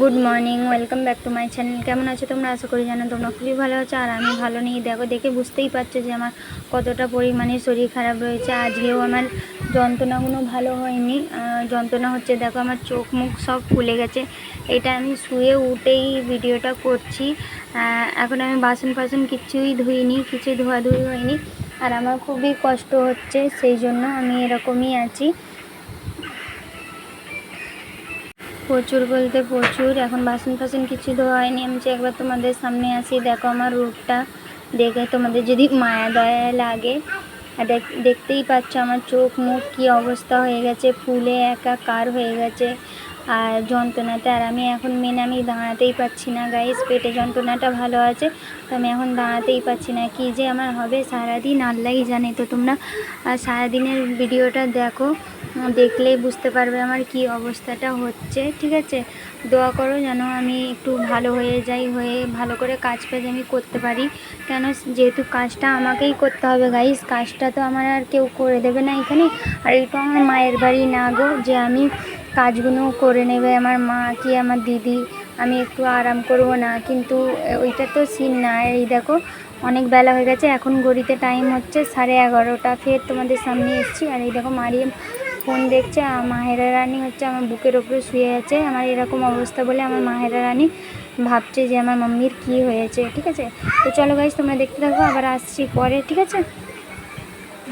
Good morning, welcome back to my channel. কেমন আছো তোমরা? আশা করি জানো তোমরা খুবই ভালো আছো, আর আমি ভালো নেই। দেখে বুঝতেই পারছো যে আমার কতটা পরিমাণে শরীর খারাপ রয়েছে। আজকেও আমার যন্ত্রণাগুলো ভালো হয়নি, যন্ত্রণা হচ্ছে। দেখো আমার চোখ মুখ সব ফুলে গেছে। এটা আমি শুয়ে উঠেই ভিডিওটা করছি। এখন আমি বাসন কিছুই ধুইনি, কিছু ধোয়াধুয়ি হয়নি, আর আমার খুবই কষ্ট হচ্ছে, সেই জন্য আমি এরকমই আছি। প্রচুর বলতে প্রচুর। এখন বাসন কিছু ধোয়া হয়নি। আমি একবার তোমাদের সামনে আসি। দেখো আমার রূপটা দেখে তোমাদের যদি মায়া দয়া লাগে। আর দেখতেই পাচ্ছ আমার চোখ মুখ কী অবস্থা হয়ে গেছে, ফুলে একাকার হয়ে গেছে আর যন্ত্রণাতে। আর আমি এখন আমি দাঁড়াতেই পারছি না গাইস। পেটে যন্ত্রণাটা ভালো আছে, তো আমি এখন দাঁড়াতেই পারছি না। কী যে আমার হবে সারাদিন আল্লাহই জানে। তো তোমরা সারাদিনের ভিডিওটা দেখো, দেখলেই বুঝতে পারবে আমার কি অবস্থাটা হচ্ছে। ঠিক আছে, দোয়া করো যেন আমি একটু ভালো হয়ে যাই, হয়ে ভালো করে কাজ আমি করতে পারি। কেন, যেহেতু কাজটা আমাকেই করতে হবে গাইস। কাজটা তো আমার আর কেউ করে দেবে না এখানে। আর এটা আমার মায়ের বাড়ি না গো, যে আমি কাজগুলো করে নেবে আমার মা কি আমার দিদি, আমি একটু আরাম করব না। কিন্তু ওইটা তো সিন না। এই দেখো অনেক বেলা হয়ে গেছে, এখন ঘড়িতে টাইম হচ্ছে 11:30। ফের তোমাদের সামনে এসেছি। আর এই দেখো মারিয়াম ফোন দেখছে, আর মাহেরা রানী হচ্ছে আমার বুকের ওপরে শুয়ে আছে। আমার এরকম অবস্থা বলে আমার মাহেরা রানী ভাবছে যে আমার মাম্মির কি হয়েছে। ঠিক আছে, তো চলো গাইস তোমরা দেখতে থাকো, আবার আসছি পরে। ঠিক আছে,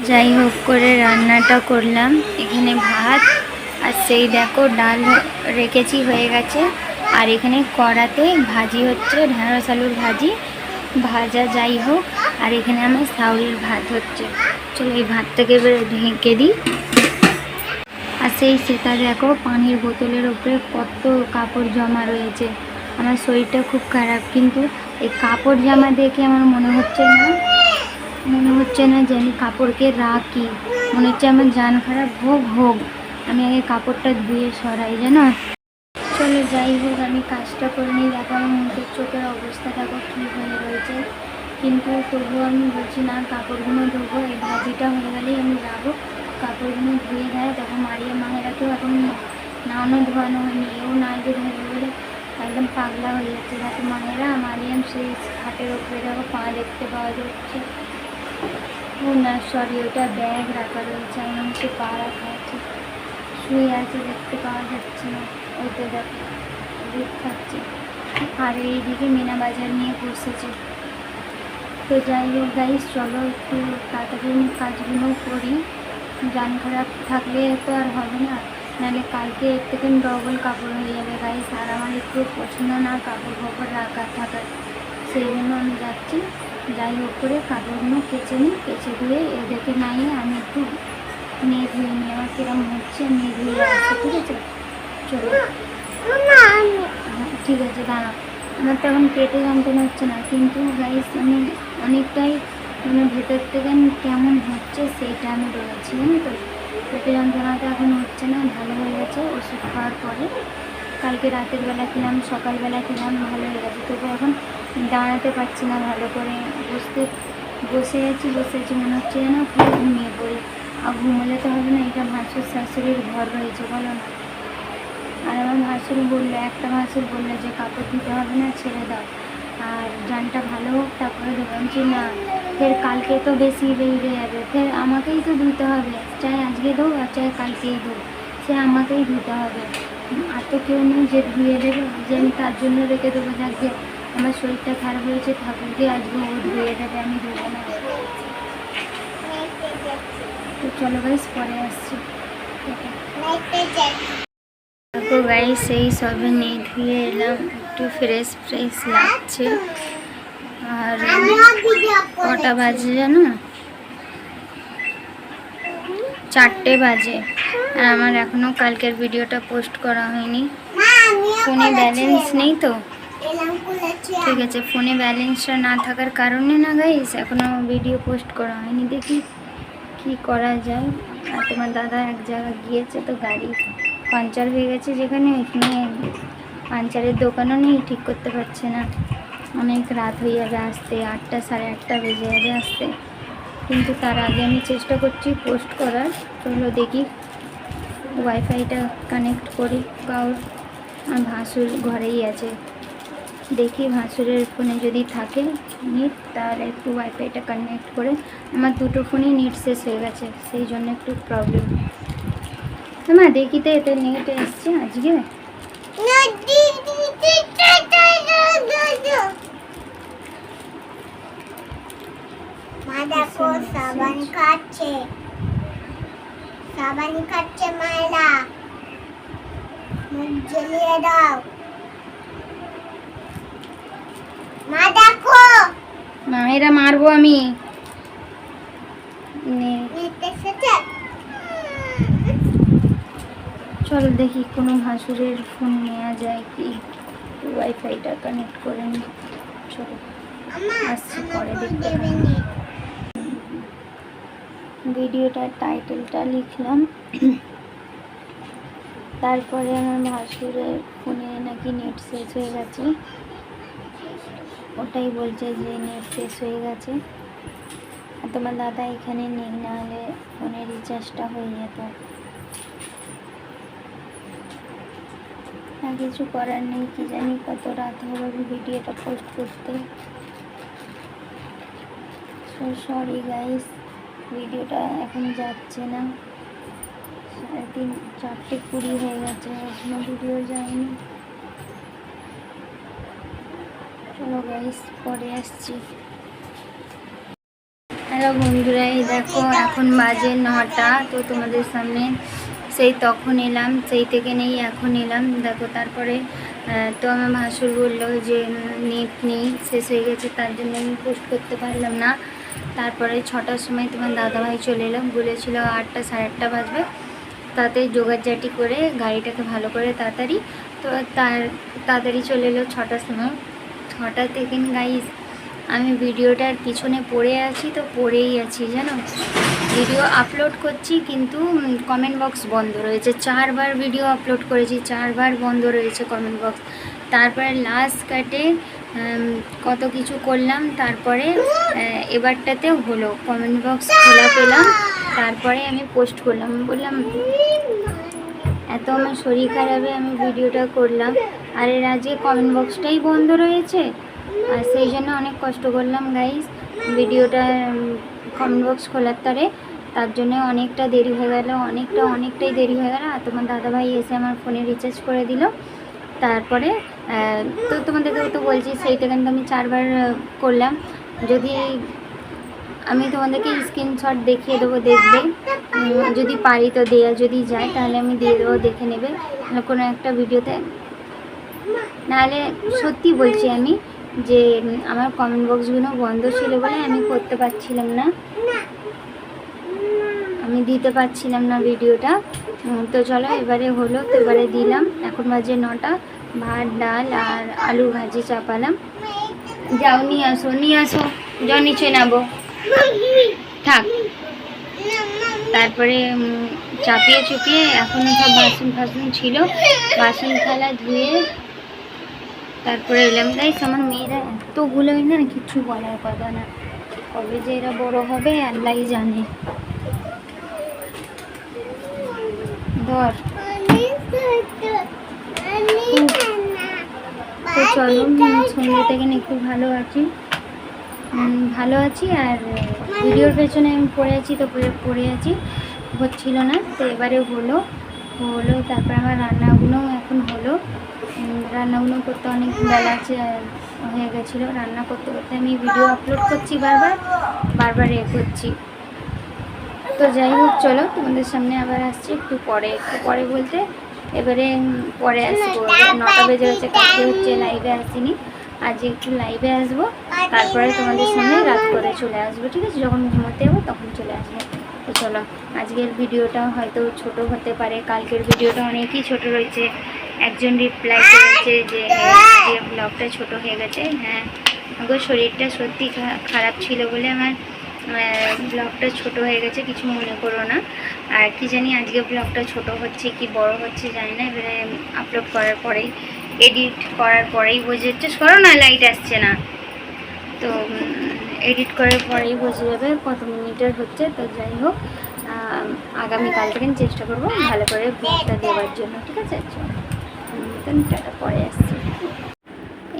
যাই হোক করে রান্নাটা করলাম। এখানে ভাত, আর সেই দেখো ডাল রেখেছি, হয়ে গেছে। আর এখানে কড়াতে ভাজি হচ্ছে, ঢেঁড়স আলুর ভাজি ভাজা, যাই হোক। আর এখানে আমার সাউরির ভাত হচ্ছে। চলো এই ভাতটাকে এবার ঢেকে দিই। আর সেটা দেখো পানির বোতলের ওপরে কত কাপড় জমা রয়েছে। আমার শরীরটা খুব খারাপ, কিন্তু এই কাপড় জামা দেখে আমার মনে হচ্ছে না যে আমি কাপড়কে রাখি। মনে হচ্ছে আমার জান খারাপ হোক। আমি আগে কাপড়টা ধুয়ে সরাই, জানো। চলো যাই হোক, আমি কাজটা করে নিই। দেখো আমার মুখের চোখের অবস্থা দেখো কী হয়ে রয়েছে। কিন্তু তবুও আমি বলছি না, কাপড়গুলো ধোবো। এই ভাজিটা হয়ে গেলেই আমি যাবো, কাপড়গুলো ধুয়ে দেয়। দেখো মারিয়া মায়েরাকেও এখন নাওনো ধোয়ানো হয়নি, এও নাই যে ধরবে বলে একদম পাগলা হয়ে যাচ্ছে। দেখো মায়েরা মারিয়াম সেই খাটের ওপরে দেখো পা দেখতে পাওয়া যাচ্ছে। ও না, সরি, ওটা ব্যাগ রাখা রয়েছে। আমার হচ্ছে পা রাখা আছে, শুয়ে আছে, দেখতে পাওয়া যাচ্ছে না। ওইটা দেখো দুধ খাচ্ছে। আর এইদিকে মিনা বাজার নিয়ে বসেছে। তো যাই হোক গাইস, চলো একটু তাড়াতাড়ি কাজগুলো করি। জান খারাপ থাকলে তো আর হবে না, নাহলে কালকে এর থেকে ডবল কাপড় হয়ে যাবে গাইস। আর আমার একটু পছন্দ না কাপড় রাখা থাকার, সেই জন্য আমি যাচ্ছি। যাই হোক করে কাপড়গুলো কেচে নিই, কেচে ধুয়ে এদেরকে নাইয়ে আমি একটু নিয়ে ধুয়ে নিই। আমার কিরম হচ্ছে নিয়ে ধুয়ে আসছি। ঠিক আছে, চলো। ঠিক আছে, দাঁড়াও। আমার তো এখন পেটে যন্ত্রণা হচ্ছে না, কিন্তু গাইস আমি অনেকটাই ভেতর থেকে কেমন হচ্ছে সেইটা আমি বলেছি, জানি তো। পেটে যন্ত্রণাটা এখন হচ্ছে না, ভালো হয়ে গেছে ওষুধ খাওয়ার পরে। কালকে রাতের বেলা খেলাম, সকালবেলা খেলাম, ভালো হয়ে গেছে। তবু এখন দাঁড়াতে পারছি না ভালো করে। বসে আছি মনে হচ্ছে যেন খুব ঘুমিয়ে পড়ি। আর ঘুমোলে তো হবে না, এটা ভাসুর শাশুড়ির ঘর রয়েছে, বলো না। আর আমার ভাসুর একটা ভাসুর বললো যে কাপড় দিতে হবে না, ছেড়ে দাও, আর জানটা ভালো হোক তারপরে দেবো। আমি না, ফের কালকে তো বেশি বেড়ে যাবে, ফের আমাকেই তো ধুতে হবে। চাই আজকে দেবো আর চাই কালকেই দেবো, সে আমাকেই ধুতে হবে। আর তো কেউ নেই যে ধুয়ে দেবে, যে আমি তার জন্য রেখে দেবো। যাক যে আমার শরীরটা খারাপ হয়েছে, ঠাকুরকে আজকে ও ধুয়ে দেবে, আমি দেবো না। তো চলো গাইস, পরে আসছি। দেখো গাইস, সেই সবে নিয়ে ধুয়ে এলাম, একটু ফ্রেশ লাগছে। আর কটা বাজে জানো? 4টে বাজে। আর আমার এখনও কালকের ভিডিওটা পোস্ট করা হয়নি। ফোনে ব্যালেন্স নেই তো। ঠিক আছে, ফোনে ব্যালেন্সটা না থাকার কারণে না গাইস এখনও ভিডিও পোস্ট করা হয়নি। দেখি কি করা যায়। আর তোমার দাদা এক জায়গায় গিয়েছে, তো গাড়ি পাঞ্চার হয়ে গেছে যেখানে, ওইখানে পাঞ্চারের দোকানও নেই, ঠিক করতে পারছে না। অনেক রাত হয়ে যাবে আসতে, 8টা 8:30 বেজে যাবে আসতে। কিন্তু তার আগে আমি চেষ্টা করছি পোস্ট করার। চলো দেখি ওয়াইফাইটা কানেক্ট করি কারোর, আর ভাসুর ঘরেই আছে, দেখি ভাসুরের ফোনে যদি থাকে নেট তাহলে একটু ওয়াইফাইটা কানেক্ট করে, আমার দুটো ফোনই নেট শেষ হয়ে গেছে, সেই জন্য একটু প্রবলেম। মা দেখি তো এতে নেট এসছে আজকে। দেখো সাবান খাচ্ছে, সাবান খাচ্ছে মায়েরা, মুখ জ্বলিয়ে দাও। মা দেখো, মায়েরা মারবো আমি। চলো দেখি কোনো ভাসুরের ফোন নেওয়া যায় কি, ওয়াইফাইটা কানেক্ট করে নি। চলো আসছি পরে দেখতে। ভিডিওটার টাইটেলটা লিখলাম, তারপরে আমার ভাসুরের ফোনে নাকি নেট শেষ হয়ে গেছে, ওটাই বলছে যে নেট শেষ হয়ে গেছে। আর তোমার দাদা এখানে নেই, নাহলে ফোনের রিচার্জটা হয়ে যেত। আর কিছু করার নেই, কি জানি কত রাত হবে ভিডিওটা পোস্ট করতে। সো সরি গাইস, ভিডিওটা এখন যাচ্ছে না, 4:20 হয়ে গেছে, এখনো ভিডিও যায়নি। চলো গাইস পরে আসছি। হ্যালো বন্ধুরা, এই দেখো এখন বাজে 9টা, তো তোমাদের সামনে সেই তখন এলাম, সেই থেকে নেই এখন এলাম। দেখো তারপরে তো আমার ভাসুর বললো যে নেট নেই, শেষ হয়ে গেছে, তার জন্য আমি পোস্ট করতে পারলাম না। তারপরে 6টার সময় তোমার দাদাভাই চলে এলাম, বলেছিল 8টা 8:30 বাজবে, তাতে জোগাড়জাটি করে গাড়িটাকে ভালো করে তাড়াতাড়ি, তো তাড়াতাড়ি চলে এলো 6টার সময়। 6টা থেকে গাইস আমি ভিডিওটার পিছনে পড়ে আছি, তো পড়েই আছি জানো। ভিডিও আপলোড করছি কিন্তু কমেন্ট বক্স বন্ধ রয়েছে, 4বার ভিডিও আপলোড করেছি, 4বার বন্ধ রয়েছে কমেন্ট বক্স। তারপরে লাস্ট কাটে কত কিছু করলাম, তারপরে এবারটাতেও হলো, কমেন্ট বক্স খোলা পেলাম, তারপরে আমি পোস্ট করলাম। বললাম এত আমার শরীর খারাপে আমি ভিডিওটা করলাম, আর এর আজকে কমেন্ট বক্সটাই বন্ধ রয়েছে, আর সেই জন্য অনেক কষ্ট করলাম গাইস ভিডিওটা কমেন্ট বক্স খোলার তারে, তার জন্য অনেকটা দেরি হয়ে গেল, অনেকটাই দেরি হয়ে গেল। আর তোমার দাদাভাই এসে আমার ফোনে রিচার্জ করে দিল। তারপরে তো তোমাদেরকেও তো বলছি, সেইটা কিন্তু আমি 4বার করলাম। যদি আমি তোমাদেরকে স্ক্রিনশট দেখিয়ে দেবো, দেখবে, যদি পারি তো দেয়া, যদি যায় তাহলে আমি দিয়ে দেবো, দেখে নেবে কোনো একটা ভিডিওতে। নাহলে সত্যি বলছি আমি যে আমার কমেন্ট বক্সগুলো বন্ধ ছিল বলে আমি করতে পারছিলাম না, আমি দিতে পারছিলাম না ভিডিওটা। তো চলো এবারে হলো, তো এবারে দিলাম। এখন বাজে 9টা, ভাত ডাল আর আলু ভাজি চাপালাম। যাও নিয়ে আসো, যাও নিচে নাবো, থাক। তারপরে চাপিয়ে চুপিয়ে এখনো সব বাসন ছিল, বাসন থালা ধুয়ে তারপরে এলাম। গাইস আমার মেয়েরা এতগুলোই না, কিছু বলার কথা না, কবে যে এরা বড় হবে আল্লাহ জানে। ধর তো চলো, সন্ধ্যে থেকে একটু ভালো আছি, আর ভিডিওর পেছনে আমি পড়ে আছি, তো পড়ে আছি, হচ্ছিল না, তো এবারে হলো। তারপরে আমার রান্নাগুলো এখন হলো, রান্নাগুলো করতে অনেক বেলা হয়ে গেছিলো, রান্না করতে করতে আমি ভিডিও আপলোড করছি, বারবার করছি। তো যাই হোক চলো তোমাদের সামনে আবার আসছি একটু পরে বলতে এবারে পরে আসবো। 9টা বেজে গেছে, কালকে হচ্ছে লাইভে আসিনি, আজ একটু লাইভে আসবো, তারপরে তোমাদের সামনে রাত করে চলে আসবো, ঠিক আছে? যখন ঘুমোতে যাবো তখন চলে আসবো। তো চলো, আজকের ভিডিওটা হয়তো ছোট হতে পারে, কালকের ভিডিওটা অনেকই ছোট রয়েছে। একজন রিপ্লাই করেছে যে ব্লগটা ছোট হয়ে গেছে। হ্যাঁ আমার শরীরটা সত্যি খারাপ ছিল বলে আমার ব্লগটা ছোট হয়ে গেছে, কিছু মনে করো না। আর কি জানি আজকে ব্লগটা ছোট হচ্ছে কি বড় হচ্ছে জানি না, এবারে আপলোড করার পরেই, এডিট করার পরেই বোঝা যাচ্ছে। করো না, লাইট আসছে না, তো এডিট করার পরেই বোঝা যাবে কত মিনিটের হচ্ছে। তো যাই হোক, আগামীকাল থেকে চেষ্টা করবো ভালো করে ব্লগটা দেওয়ার জন্য, ঠিক আছে? মতন টাটা, পরে আসছি।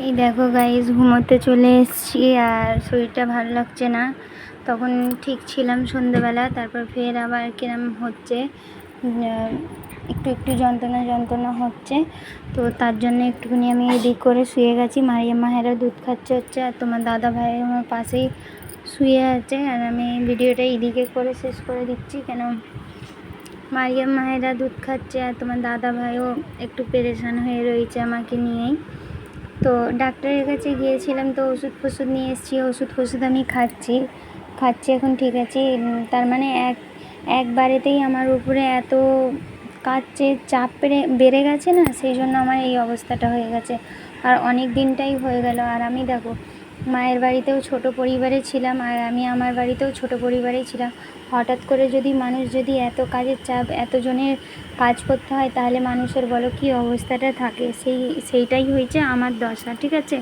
এই দেখো গাইজ, ঘুমোতে চলে এসেছি আর শরীরটা ভালো লাগছে না। তখন ঠিক ছিলাম সন্ধেবেলা, তারপর ফের আবার কিরম হচ্ছে, একটু একটু যন্ত্রণা হচ্ছে। তো তার জন্য একটুখানি আমি এদিক করে শুয়ে গেছি। মারিয়া মাহেরা দুধ খাচ্ছে হচ্ছে, আর তোমার দাদা ভাই আমার পাশেই শুয়ে আছে। আর আমি ভিডিওটা এদিকে করে শেষ করে দিচ্ছি, কেন মারিয়াম মাহেরা দুধ খাচ্ছে আর তোমার দাদা ভাইও একটু পেরেশান হয়ে রয়েছে আমাকে নিয়েই। তো ডাক্তারের কাছে গিয়েছিলাম, তো ওষুধ নিয়ে এসেছি। ওষুধ আমি খাচ্ছি এখন ঠিক আছে। তার মানে একবারেতেই আমার উপরে এত কাজের চাপ বেড়ে গেছে না, সেই জন্য আমার এই অবস্থাটা হয়ে গেছে। আর অনেক দিনটাই হয়ে গেল। আর আমি দেখো মায়ের বাড়িতেও ছোট পরিবারে ছিলাম, আর আমি আমার বাড়িতেও ছোট পরিবারেই ছিলাম। হঠাৎ করে যদি মানুষ যদি এত কাজের চাপ, এতজনের কাজ করতে হয়, তাহলে মানুষের বলো কী অবস্থাটা থাকে। সেইটাই হয়েছে আমার দশা, ঠিক আছে।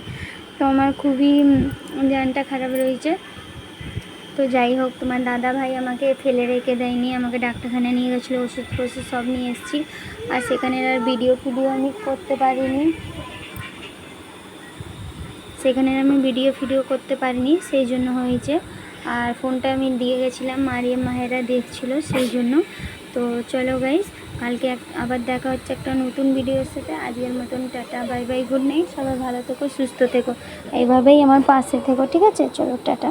তো আমার খুবই জানটা খারাপ রয়েছে। তো যাই হোক, তোমার দাদা ভাই আমাকে ফেলে রেখে দেয়নি, আমাকে ডাক্তারখানায় নিয়ে গেছিলো, ওষুধ সব নিয়ে এসেছি। আর সেখানের আর ভিডিও আমি করতে পারিনি, করতে পারিনি, সেই জন্য হয়েছে। আর ফোনটা আমি দিয়ে গেছিলাম, মারিয়াম মাহেরা দেখছিল, সেই জন্য। তো চলো গাইস, কালকে আবার দেখা হচ্ছে একটা নতুন ভিডিওর সাথে। আজকের মতন tata, bye bye, good night. সবাই ভালো থেকো, সুস্থ থেকো, এইভাবেই আমার পাশে থেকো, ঠিক আছে। চলো টাটা।